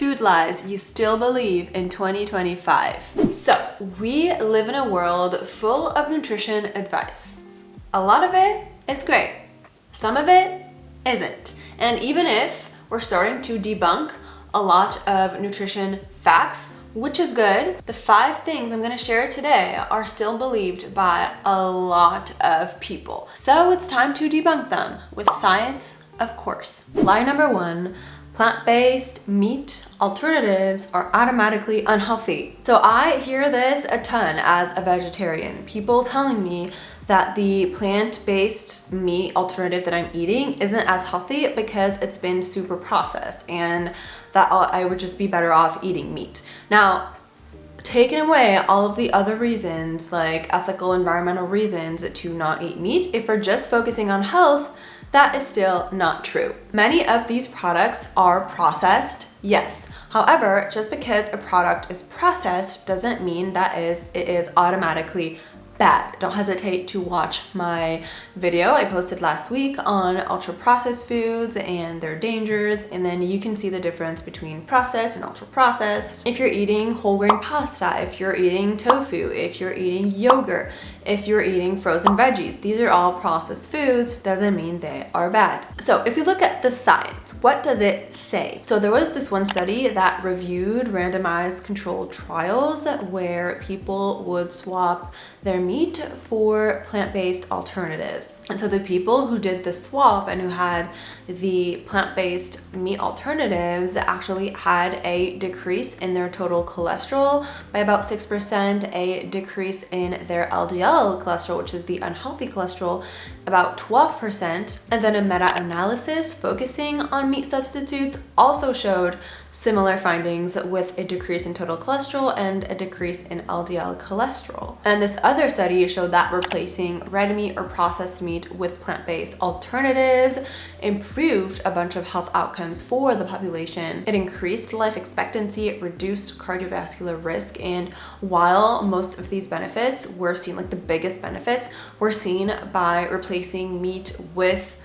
food lies you still believe in 2025. So, we live in a world full of nutrition advice. A lot of it is great. Some of it isn't. And even if we're starting to debunk a lot of nutrition facts, which is good, the 5 things I'm going to share today are still believed by a lot of people. So it's time to debunk them with science, of course. Lie number 1, plant-based meat alternatives are automatically unhealthy. So I hear this a ton as a vegetarian. People telling me that the plant-based meat alternative that I'm eating isn't as healthy because it's been super processed and that I would just be better off eating meat. Now, taking away all of the other reasons, like ethical, environmental reasons to not eat meat, if we're just focusing on health, that is still not true. Many of these products are processed, yes. However, just because a product is processed doesn't mean that it is automatically bad. Don't hesitate to watch my video I posted last week on ultra processed foods and their dangers, and then you can see the difference between processed and ultra processed. If you're eating whole grain pasta, if you're eating tofu, if you're eating yogurt, if you're eating frozen veggies, these are all processed foods, doesn't mean they are bad. So if you look at the science, what does it say? So there was this one study that reviewed randomized controlled trials where people would swap their meat for plant-based alternatives. And so the people who did the swap and who had the plant-based meat alternatives actually had a decrease in their total cholesterol by about 6%, a decrease in their LDL cholesterol, which is the unhealthy cholesterol, about 12%, and then a meta-analysis focusing on meat substitutes also showed similar findings with a decrease in total cholesterol and a decrease in LDL cholesterol. And this other study showed that replacing red meat or processed meat with plant-based alternatives improved a bunch of health outcomes for the population. It increased life expectancy, it reduced cardiovascular risk, and while most of these benefits were seen, like the biggest benefits, were seen by replacing meat with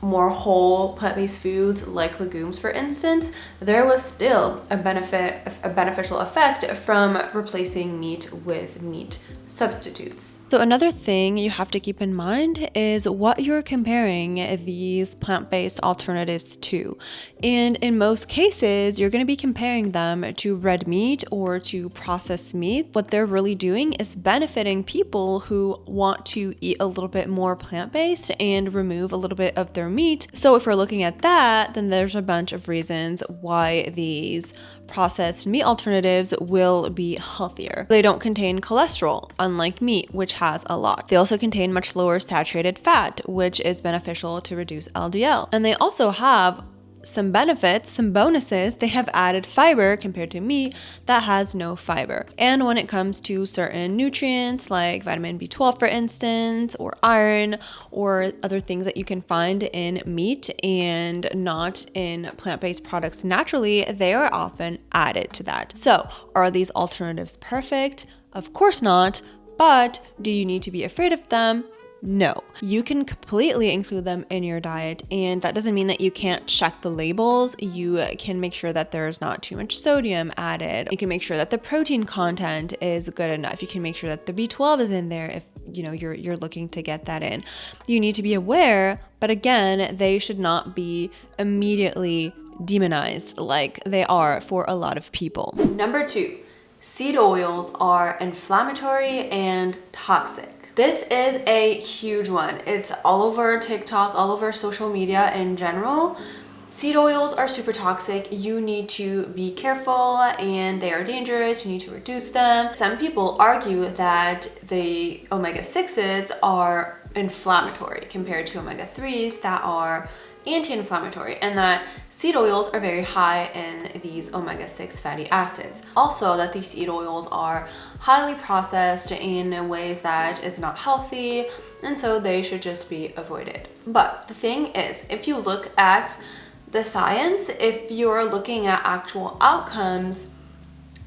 more whole plant-based foods like legumes, for instance, there was still a beneficial effect from replacing meat with meat substitutes. So another thing you have to keep in mind is what you're comparing these plant-based alternatives to. And in most cases, you're going to be comparing them to red meat or to processed meat. What they're really doing is benefiting people who want to eat a little bit more plant-based and remove a little bit of their meat. So if we're looking at that, then there's a bunch of reasons why these processed meat alternatives will be healthier. They don't contain cholesterol, unlike meat, which has a lot. They also contain much lower saturated fat, which is beneficial to reduce LDL. And they also have some benefits, some bonuses. They have added fiber compared to meat that has no fiber. And when it comes to certain nutrients like vitamin B12, for instance, or iron, or other things that you can find in meat and not in plant-based products naturally, they are often added to that. So, are these alternatives perfect? Of course not, but do you need to be afraid of them? No, you can completely include them in your diet, and that doesn't mean that you can't check the labels. You can make sure that there's not too much sodium added. You can make sure that the protein content is good enough. You can make sure that the B12 is in there if you're looking to get that in. You need to be aware, but again, they should not be immediately demonized like they are for a lot of people. Number 2, seed oils are inflammatory and toxic. This is a huge one. It's all over TikTok, all over social media in general. Seed oils are super toxic. You need to be careful and they are dangerous. You need to reduce them. Some people argue that the omega-6s are inflammatory compared to omega-3s that are anti-inflammatory, and that seed oils are very high in these omega-6 fatty acids. Also, that these seed oils are highly processed in ways that is not healthy, and so they should just be avoided. But the thing is, if you look at the science, if you're looking at actual outcomes,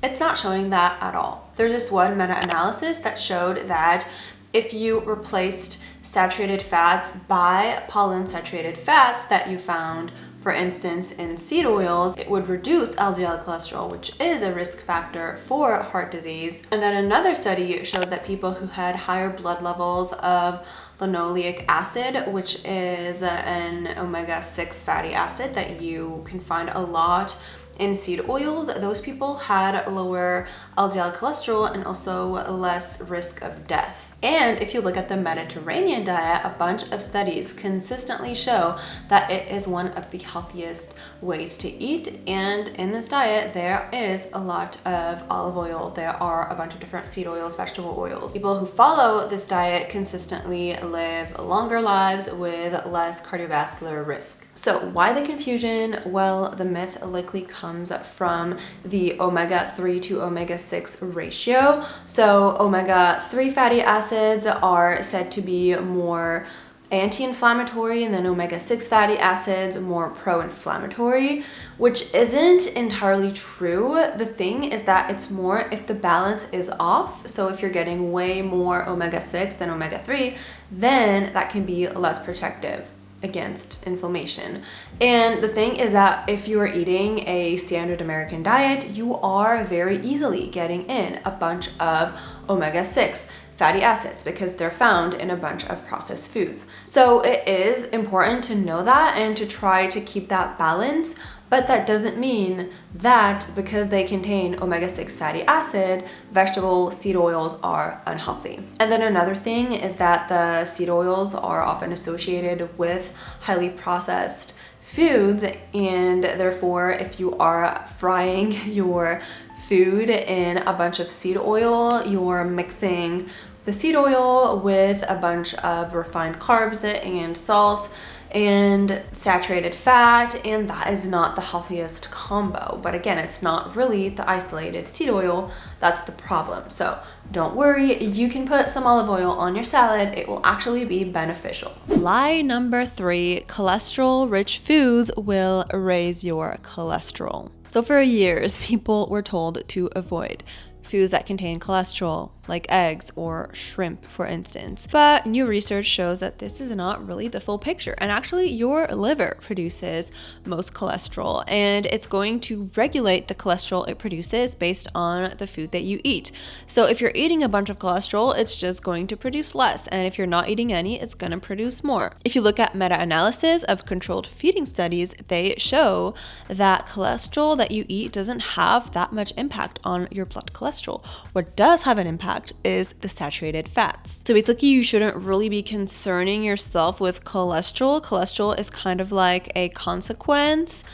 it's not showing that at all. There's this one meta-analysis that showed that if you replaced saturated fats by polyunsaturated fats that you found For instance, in seed oils, it would reduce LDL cholesterol, which is a risk factor for heart disease. And then another study showed that people who had higher blood levels of linoleic acid, which is an omega-6 fatty acid that you can find a lot in seed oils, those people had lower LDL cholesterol and also less risk of death. And if you look at the Mediterranean diet, a bunch of studies consistently show that it is one of the healthiest ways to eat. And in this diet, there is a lot of olive oil. There are a bunch of different seed oils, vegetable oils. People who follow this diet consistently live longer lives with less cardiovascular risk. So why the confusion? Well, the myth likely comes from the omega-3 to omega-6 ratio. So omega-3 fatty acids are said to be more anti-inflammatory, and then omega-6 fatty acids more pro-inflammatory, which isn't entirely true. The thing is that it's more if the balance is off. So if you're getting way more omega-6 than omega-3, then that can be less protective against inflammation. And the thing is that if you are eating a standard American diet, you are very easily getting in a bunch of omega-6 fatty acids because they're found in a bunch of processed foods. So it is important to know that and to try to keep that balance. But that doesn't mean that because they contain omega-6 fatty acid, vegetable seed oils are unhealthy. And then another thing is that the seed oils are often associated with highly processed foods, and therefore if you are frying your food in a bunch of seed oil, you're mixing the seed oil with a bunch of refined carbs and salt and saturated fat, and that is not the healthiest combo. But again, it's not really the isolated seed oil that's the problem. So don't worry, you can put some olive oil on your salad. It will actually be beneficial. Lie number 3, cholesterol-rich foods will raise your cholesterol. So for years, people were told to avoid foods that contain cholesterol, like eggs or shrimp, for instance. But new research shows that this is not really the full picture. And actually, your liver produces most cholesterol, and it's going to regulate the cholesterol it produces based on the food that you eat. So if you're eating a bunch of cholesterol, it's just going to produce less. And if you're not eating any, it's going to produce more. If you look at meta-analysis of controlled feeding studies, they show that cholesterol that you eat doesn't have that much impact on your blood cholesterol. What does have an impact is the saturated fats. So basically, you shouldn't really be concerning yourself with cholesterol. Cholesterol is kind of like a consequence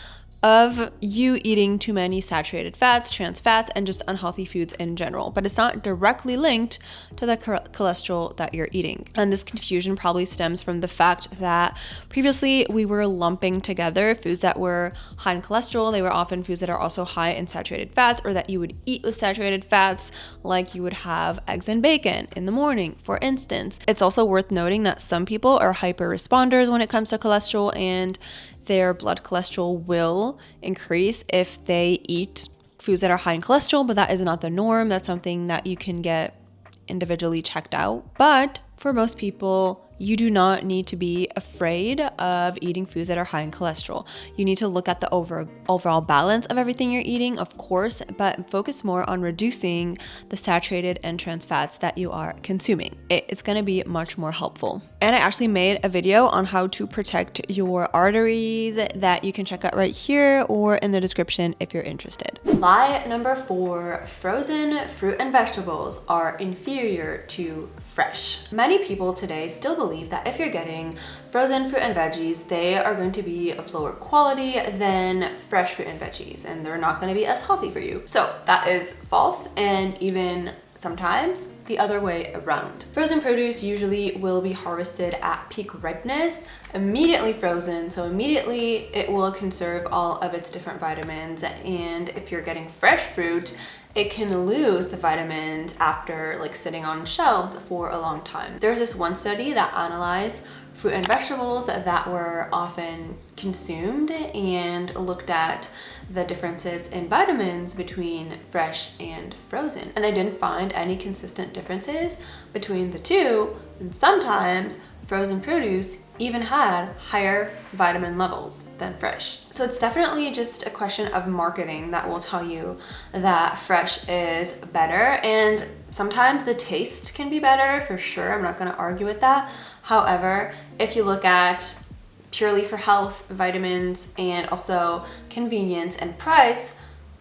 of you eating too many saturated fats, trans fats, and just unhealthy foods in general. But it's not directly linked to the cholesterol that you're eating. And this confusion probably stems from the fact that previously we were lumping together foods that were high in cholesterol. They were often foods that are also high in saturated fats, or that you would eat with saturated fats, like you would have eggs and bacon in the morning, for instance. It's also worth noting that some people are hyper responders when it comes to cholesterol, and their blood cholesterol will increase if they eat foods that are high in cholesterol, but that is not the norm. That's something that you can get individually checked out. But for most people, you do not need to be afraid of eating foods that are high in cholesterol. You need to look at the overall balance of everything you're eating, of course, but focus more on reducing the saturated and trans fats that you are consuming. It's going to be much more helpful. And I actually made a video on how to protect your arteries that you can check out right here or in the description if you're interested. Lie number 4, frozen fruit and vegetables are inferior to fresh. Many people today still believe that if you're getting frozen fruit and veggies, they are going to be of lower quality than fresh fruit and veggies, and they're not going to be as healthy for you. So that is false, and even sometimes the other way around. Frozen produce usually will be harvested at peak ripeness, immediately frozen, so immediately it will conserve all of its different vitamins. And if you're getting fresh fruit, it can lose the vitamins after sitting on shelves for a long time. There's this one study that analyzed fruit and vegetables that were often consumed and looked at the differences in vitamins between fresh and frozen. And they didn't find any consistent differences between the two. And sometimes frozen produce even had higher vitamin levels than fresh. So it's definitely just a question of marketing that will tell you that fresh is better, and sometimes the taste can be better for sure. I'm not going to argue with that. However, if you look at purely for health, vitamins, and also convenience and price,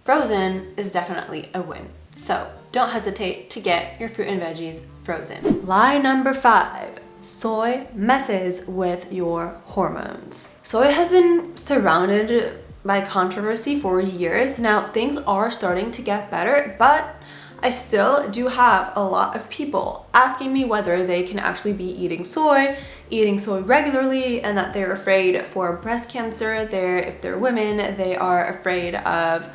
frozen is definitely a win. So don't hesitate to get your fruit and veggies frozen. Lie number 5. Soy messes with your hormones. Soy has been surrounded by controversy for years. Now things are starting to get better, but I still do have a lot of people asking me whether they can actually be eating soy regularly, and that they're afraid for breast cancer. If they're women, they are afraid of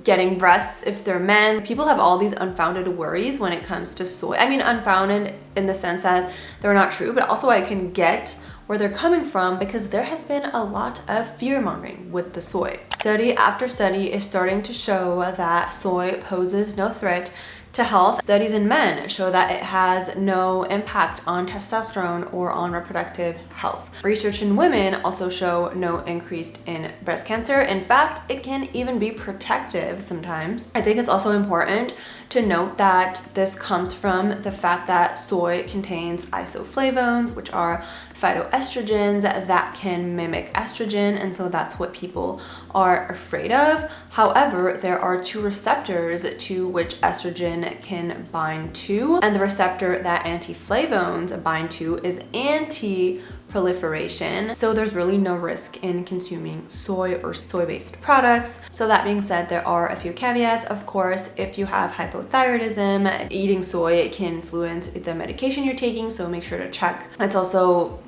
getting breasts if they're men. People have all these unfounded worries when it comes to soy. I mean, unfounded in the sense that they're not true, but also I can get where they're coming from because there has been a lot of fear-mongering with the soy. Study after study is starting to show that soy poses no threat to health. Studies in men show that it has no impact on testosterone or on reproductive health. Research in women also show no increase in breast cancer. In fact, it can even be protective sometimes. I think it's also important to note that this comes from the fact that soy contains isoflavones, which are phytoestrogens that can mimic estrogen, and so that's what people are afraid of. However, there are 2 receptors to which estrogen can bind to, and the receptor that antiflavones bind to is anti-proliferation. So there's really no risk in consuming soy or soy-based products. So that being said, there are a few caveats. Of course, if you have hypothyroidism, eating soy can influence the medication you're taking, so make sure to check. It's also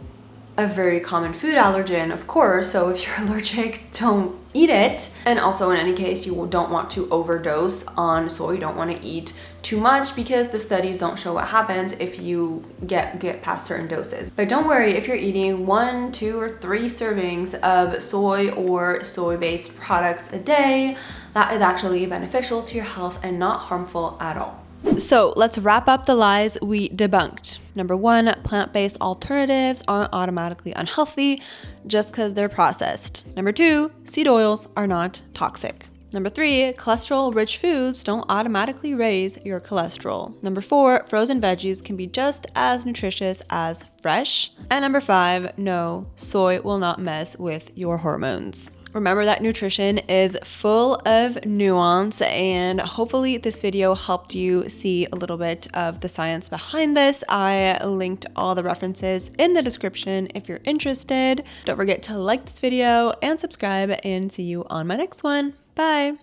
a very common food allergen, of course, so if you're allergic, don't eat it. And also, in any case, you don't want to overdose on soy. You don't want to eat too much because the studies don't show what happens if you get past certain doses. But don't worry if you're eating 1, 2, or 3 servings of soy or soy-based products a day. That is actually beneficial to your health and not harmful at all. So let's wrap up the lies we debunked. Number 1, plant-based alternatives aren't automatically unhealthy just because they're processed. Number 2, seed oils are not toxic. Number 3, cholesterol-rich foods don't automatically raise your cholesterol. Number 4, frozen veggies can be just as nutritious as fresh. And number 5, no, soy will not mess with your hormones. Remember that nutrition is full of nuance, and hopefully this video helped you see a little bit of the science behind this. I linked all the references in the description if you're interested. Don't forget to like this video and subscribe, and see you on my next one. Bye!